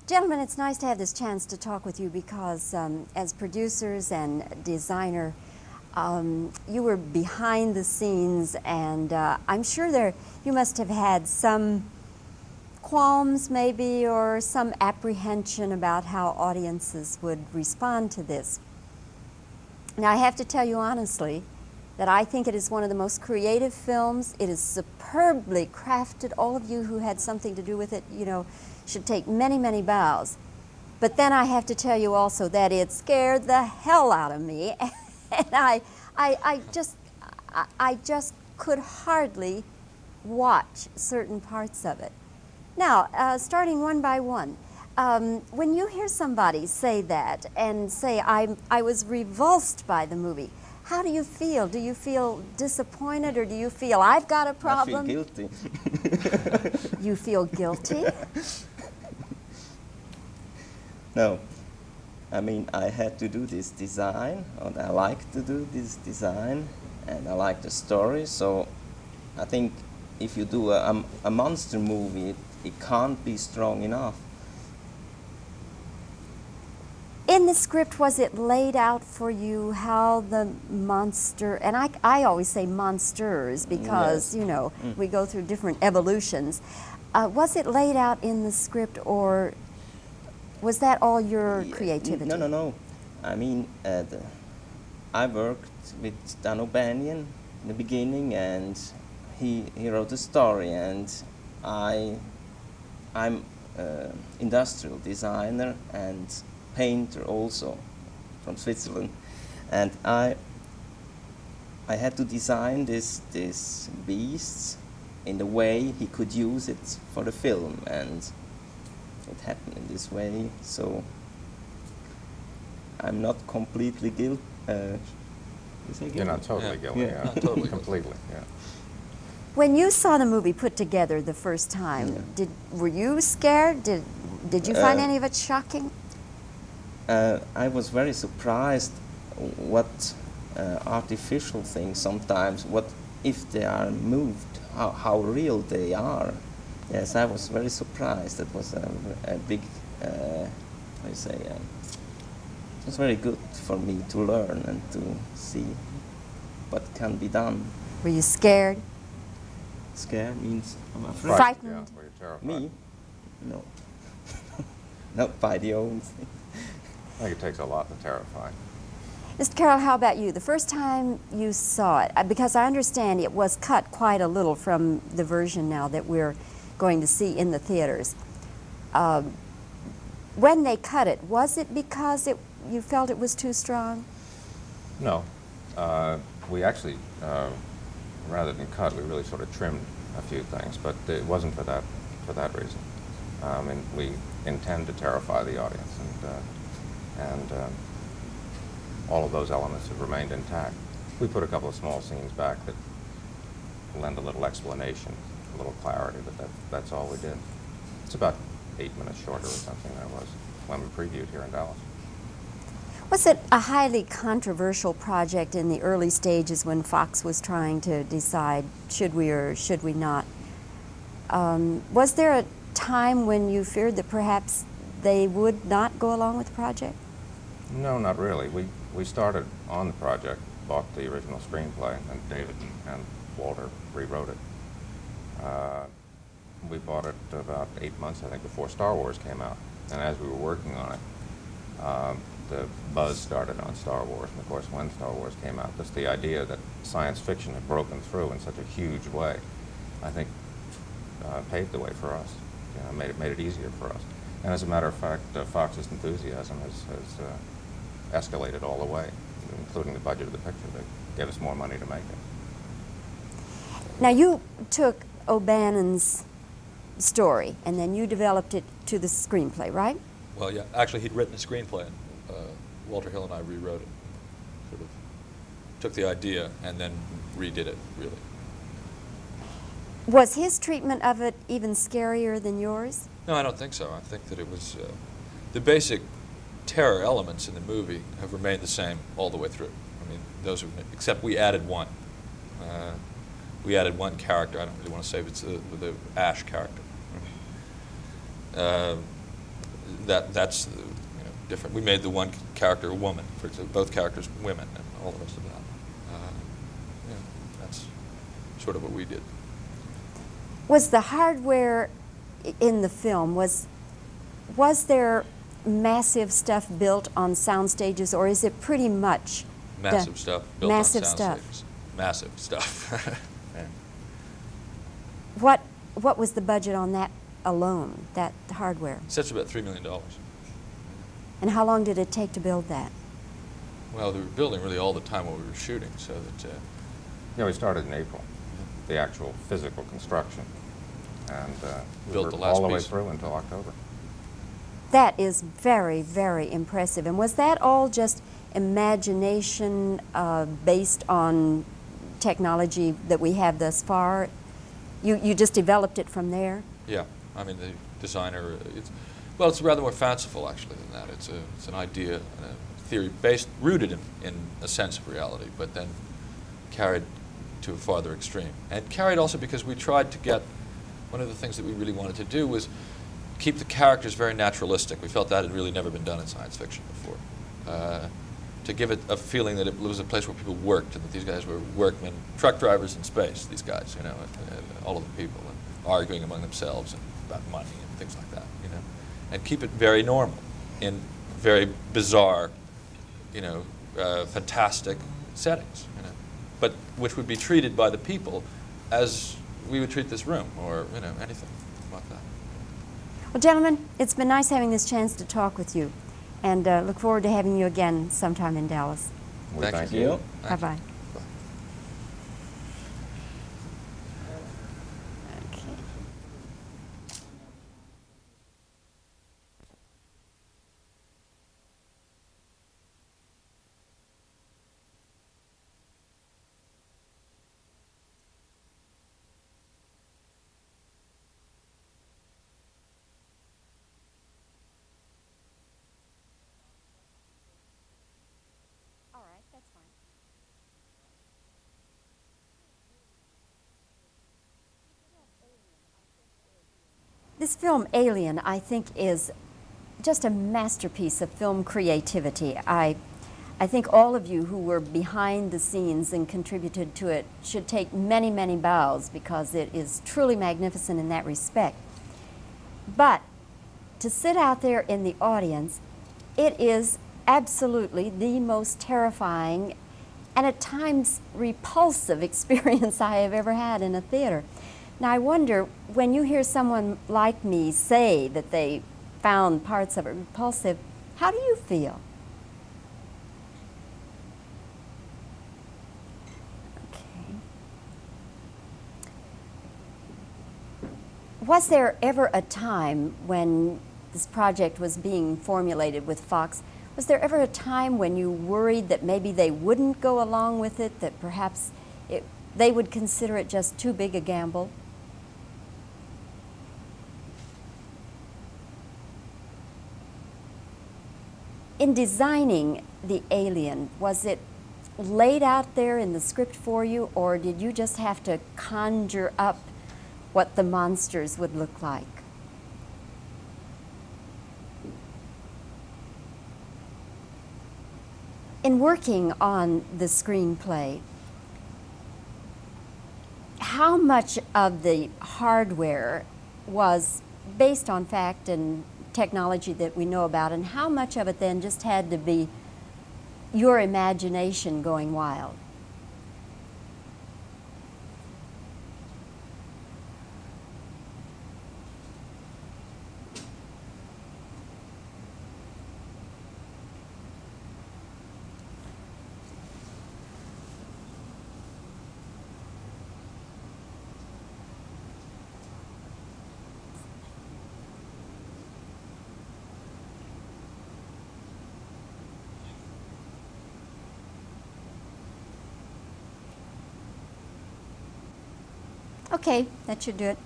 Gentlemen, it's nice to have this chance to talk with you because as producers and designer, you were behind the scenes, and I'm sure you must have had some qualms maybe or some apprehension about how audiences would respond to this. Now, I have to tell you honestly that I think it is one of the most creative films. It is superbly crafted. All of you who had something to do with it, you know, should take many, many bows. But then I have to tell you also that it scared the hell out of me, and I just could hardly watch certain parts of it. Now, starting one by one, when you hear somebody say that and say, I was revulsed by the movie, how do you feel? Do you feel disappointed, or do you feel I've got a problem? I feel guilty. You feel guilty? No, I mean, I had to do this design, and I like to do this design, and I like the story, so I think if you do a monster movie, it can't be strong enough. In the script, was it laid out for you how the monster, and I always say monsters because, Yes. you know, we go through different evolutions. Was it laid out in the script, or was that all your creativity? No. I mean, I worked with Dan O'Banion in the beginning, and he wrote the story, and I'm industrial designer and painter also from Switzerland, and I had to design this beasts in the way he could use it for the film, and it happened in this way. So I'm not completely guilty. You're not totally guilty. Yeah. Not totally completely. Yeah. When you saw the movie put together the first time, were you scared? Did you find any of it shocking? I was very surprised what artificial things sometimes, what if they are moved, how real they are. Yes, I was very surprised. It was a big, it was very good for me to learn and to see what can be done. Were you scared? Scared means I'm afraid. Frightened? Yeah, were you terrified? Me? No. Not by the own thing. I think it takes a lot to terrify. Mr. Caroll, how about you? The first time you saw it, because I understand it was cut quite a little from the version now that we're going to see in the theaters. When they cut it, was it because you felt it was too strong? No. We actually, rather than cut, we really sort of trimmed a few things, but it wasn't for that reason. I mean, we intend to terrify the audience, and all of those elements have remained intact. We put a couple of small scenes back that lend a little explanation, a little clarity, but that's all we did. It's about 8 minutes shorter or something than it was when we previewed here in Dallas. Was it a highly controversial project in the early stages when Fox was trying to decide should we or should we not? Was there a time when you feared that perhaps they would not go along with the project? No, not really. We started on the project, bought the original screenplay, and David and Walter rewrote it. We bought it about 8 months, I think, before Star Wars came out. And as we were working on it, the buzz started on Star Wars. And of course, when Star Wars came out, just the idea that science fiction had broken through in such a huge way, I think, paved the way for us. You know, made it easier for us. And as a matter of fact, Fox's enthusiasm has escalated all the way, including the budget of the picture. They gave us more money to make it. Now, you took O'Bannon's story and then you developed it to the screenplay, right? Well, yeah. Actually, he'd written the screenplay, and Walter Hill and I rewrote it. Sort of took the idea and then redid it, really. Was his treatment of it even scarier than yours? No, I don't think so. I think that it was the basic terror elements in the movie have remained the same all the way through. I mean, those are, except we added one. We added one character. I don't really want to say if it's the Ash character. that's different. We made the one character a woman, for example, both characters women, and all the rest of that. That's sort of what we did. Was the hardware in the film, was there massive stuff built on sound stages, or is it pretty much Massive stuff built massive on sound stuff. stages. Massive stuff. Yeah. What was the budget on that alone, that hardware? Sets about $3 million. And how long did it take to build that? Well, we were building really all the time while we were shooting, so that. Yeah, we started in April, the actual physical construction, and we Built were the last all the way piece. through until October. That is very, very impressive. And was that all just imagination based on technology that we have thus far? You just developed it from there? Yeah, I mean the designer. It's rather more fanciful actually than that. It's an idea and a theory rooted in a sense of reality, but then carried to a farther extreme. And carried also because we tried to get, one of the things that we really wanted to do was keep the characters very naturalistic. We felt that had really never been done in science fiction before. To give it a feeling that it was a place where people worked, and that these guys were workmen, truck drivers in space, these guys, and all of the people, and arguing among themselves and about money and things like that, and keep it very normal in very bizarre, fantastic settings, but which would be treated by the people as we would treat this room, or anything like that. Well, gentlemen, it's been nice having this chance to talk with you, and look forward to having you again sometime in Dallas. We Thank you. you. Bye-bye. Okay. All right, that's fine. This film, Alien, I think is just a masterpiece of film creativity. I think all of you who were behind the scenes and contributed to it should take many, many bows, because it is truly magnificent in that respect. But to sit out there in the audience, it is absolutely the most terrifying and at times repulsive experience I have ever had in a theater. Now I wonder, when you hear someone like me say that they found parts of it repulsive, how do you feel? Okay. Was there ever a time when this project was being formulated with Fox, was there ever a time when you worried that maybe they wouldn't go along with it, that perhaps they would consider it just too big a gamble? In designing the alien, was it laid out there in the script for you, or did you just have to conjure up what the monsters would look like? In working on the screenplay, how much of the hardware was based on fact and technology that we know about, and how much of it then just had to be your imagination going wild? Okay, that should do it.